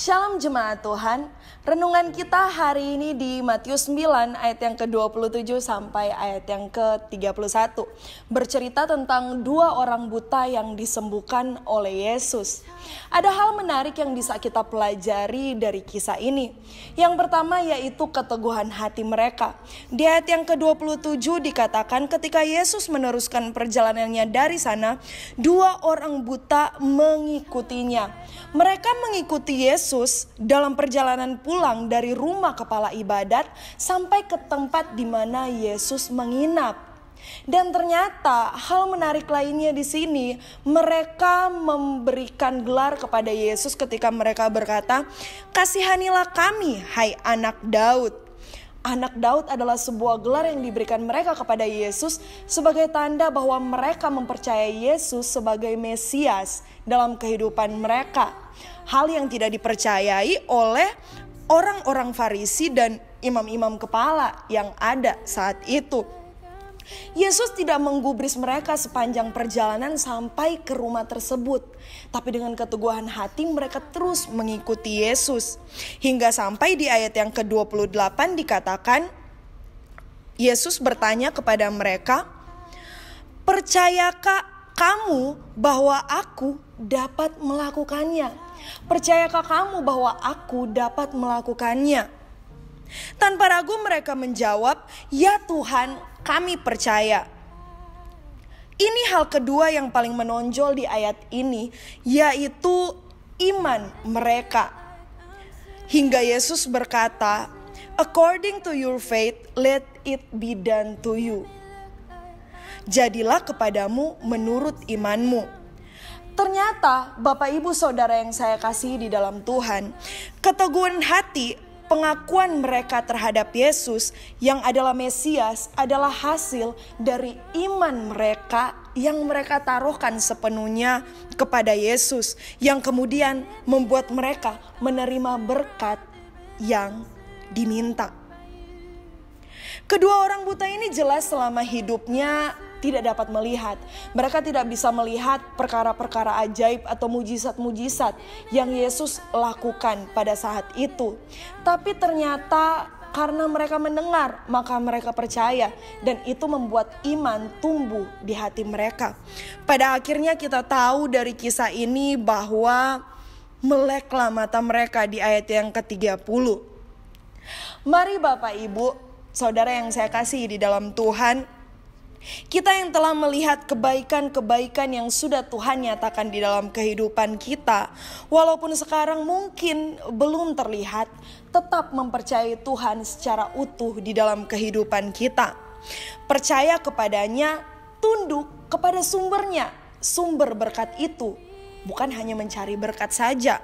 Shalom jemaat Tuhan, renungan kita hari ini di Matius 9 ayat yang ke-27 sampai ayat yang ke-31. Bercerita tentang dua orang buta yang disembuhkan oleh Yesus. Ada hal menarik yang bisa kita pelajari dari kisah ini. Yang pertama yaitu keteguhan hati mereka. Di ayat yang ke-27 dikatakan ketika Yesus meneruskan perjalanannya dari sana, dua orang buta mengikutinya. Mereka mengikuti Yesus dalam perjalanan pulang dari rumah kepala ibadat sampai ke tempat di mana Yesus menginap. Dan ternyata hal menarik lainnya di sini, mereka memberikan gelar kepada Yesus ketika mereka berkata, "Kasihanilah kami, hai anak Daud." Anak Daud adalah sebuah gelar yang diberikan mereka kepada Yesus sebagai tanda bahwa mereka mempercayai Yesus sebagai Mesias dalam kehidupan mereka. Hal yang tidak dipercayai oleh orang-orang Farisi dan imam-imam kepala yang ada saat itu. Yesus tidak menggubris mereka sepanjang perjalanan sampai ke rumah tersebut. Tapi dengan keteguhan hati mereka terus mengikuti Yesus. Hingga sampai di ayat yang ke-28 dikatakan, Yesus bertanya kepada mereka, "Percayakah kamu bahwa aku dapat melakukannya? Percayakah kamu bahwa aku dapat melakukannya?" Tanpa ragu mereka menjawab, "Ya Tuhan, kami percaya." Ini hal kedua yang paling menonjol di ayat ini, yaitu iman mereka. Hingga Yesus berkata, "According to your faith, let it be done to you." Jadilah kepadamu menurut imanmu. Ternyata Bapak Ibu Saudara yang saya kasihi di dalam Tuhan, keteguhan hati, pengakuan mereka terhadap Yesus yang adalah Mesias adalah hasil dari iman mereka yang mereka taruhkan sepenuhnya kepada Yesus, yang kemudian membuat mereka menerima berkat yang diminta. Kedua orang buta ini jelas selama hidupnya tidak dapat melihat. Mereka tidak bisa melihat perkara-perkara ajaib atau mujizat-mujizat yang Yesus lakukan pada saat itu. Tapi ternyata karena mereka mendengar, maka mereka percaya. Dan itu membuat iman tumbuh di hati mereka. Pada akhirnya kita tahu dari kisah ini bahwa meleklah mata mereka di ayat yang ke-30. Mari Bapak Ibu, Saudara yang saya kasihi di dalam Tuhan, kita yang telah melihat kebaikan-kebaikan yang sudah Tuhan nyatakan di dalam kehidupan kita, walaupun sekarang mungkin belum terlihat, tetap mempercayai Tuhan secara utuh di dalam kehidupan kita. Percaya kepadanya, tunduk kepada sumbernya. Sumber berkat itu bukan hanya mencari berkat saja.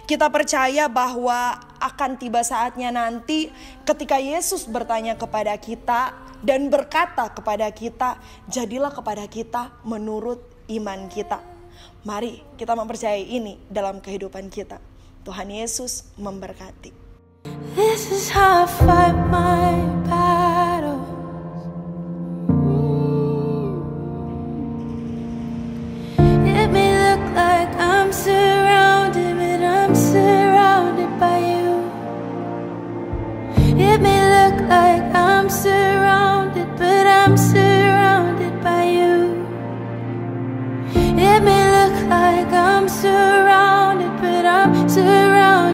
Kita percaya bahwa akan tiba saatnya nanti ketika Yesus bertanya kepada kita dan berkata kepada kita, jadilah kepada kita menurut iman kita. Mari kita mempercayai ini dalam kehidupan kita. Tuhan Yesus memberkati. This is how I fight my battles. It may look like I'm surrounded, but I'm surrounded by you. It may look like I'm surrounded, but I'm surrounded by you. It may